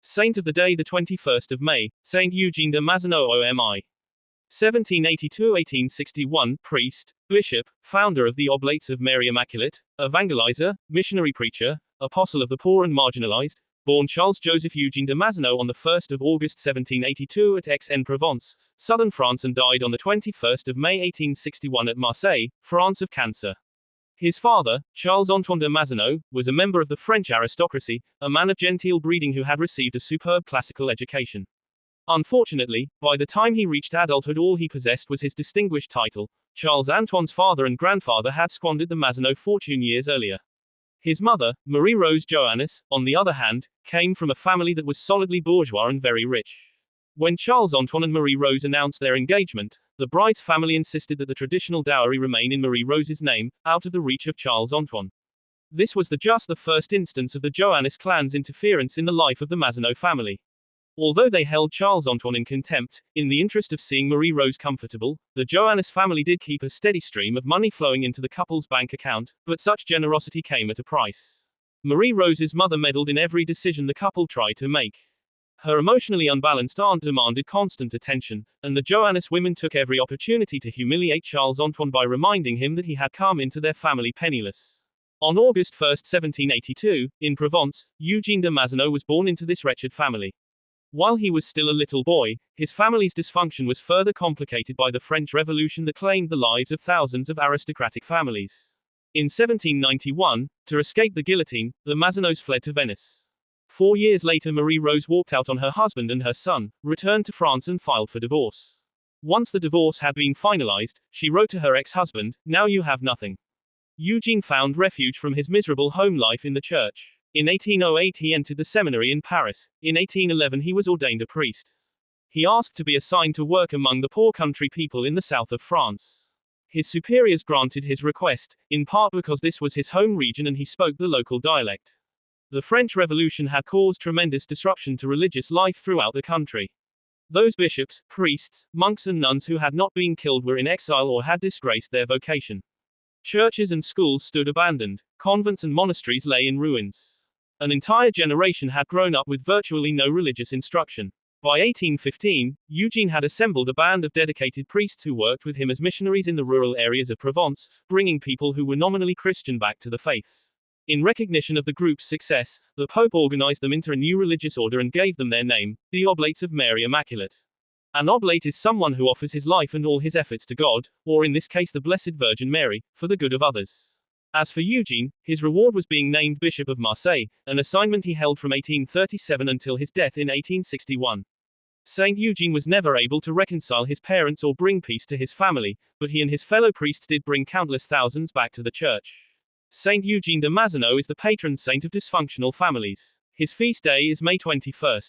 Saint of the day, the 21st of May, Saint Eugene de Mazenod O.M.I. 1782-1861, priest, bishop, founder of the Oblates of Mary Immaculate, Evangeliser, missionary preacher, apostle of the poor and marginalised, born Charles-Joseph-Eugène de Mazenod on the 1st of August 1782 at Aix-en-Provence, southern France, and died on the 21st of May 1861 at Marseille, France, of cancer. His father, Charles-Antoine de Mazenod, was a member of the French aristocracy, a man of genteel breeding who had received a superb classical education. Unfortunately, by the time he reached adulthood, all he possessed was his distinguished title. Charles-Antoine's father and grandfather had squandered the Mazenod fortune years earlier. His mother, Marie-Rose Joannis, on the other hand, came from a family that was solidly bourgeois and very rich. When Charles-Antoine and Marie-Rose announced their engagement, the bride's family insisted that the traditional dowry remain in Marie-Rose's name, out of the reach of Charles-Antoine. This was just the first instance of the Joannis clan's interference in the life of the Mazenod family. Although they held Charles-Antoine in contempt, in the interest of seeing Marie-Rose comfortable, the Joannis family did keep a steady stream of money flowing into the couple's bank account, but such generosity came at a price. Marie-Rose's mother meddled in every decision the couple tried to make. Her emotionally unbalanced aunt demanded constant attention, and the Joannis women took every opportunity to humiliate Charles-Antoine by reminding him that he had come into their family penniless. On August 1, 1782, in Provence, Eugene de Mazenod was born into this wretched family. While he was still a little boy, his family's dysfunction was further complicated by the French Revolution that claimed the lives of thousands of aristocratic families. In 1791, to escape the guillotine, the Mazenods fled to Venice. 4 years later, Marie-Rose walked out on her husband and her son, returned to France, and filed for divorce. Once the divorce had been finalized, she wrote to her ex-husband, "Now you have nothing." Eugene found refuge from his miserable home life in the church. In 1808 he entered the seminary in Paris. In 1811 he was ordained a priest. He asked to be assigned to work among the poor country people in the south of France. His superiors granted his request, in part because this was his home region and he spoke the local dialect. The French Revolution had caused tremendous disruption to religious life throughout the country. Those bishops, priests, monks and nuns who had not been killed were in exile or had disgraced their vocation. Churches and schools stood abandoned. Convents and monasteries lay in ruins. An entire generation had grown up with virtually no religious instruction. By 1815, Eugene had assembled a band of dedicated priests who worked with him as missionaries in the rural areas of Provence, bringing people who were nominally Christian back to the faith. In recognition of the group's success, the Pope organized them into a new religious order and gave them their name, the Oblates of Mary Immaculate. An oblate is someone who offers his life and all his efforts to God, or in this case the Blessed Virgin Mary, for the good of others. As for Eugene, his reward was being named Bishop of Marseille, an assignment he held from 1837 until his death in 1861. Saint Eugene was never able to reconcile his parents or bring peace to his family, but he and his fellow priests did bring countless thousands back to the church. Saint Eugene de Mazenod is the patron saint of dysfunctional families. His feast day is May 21.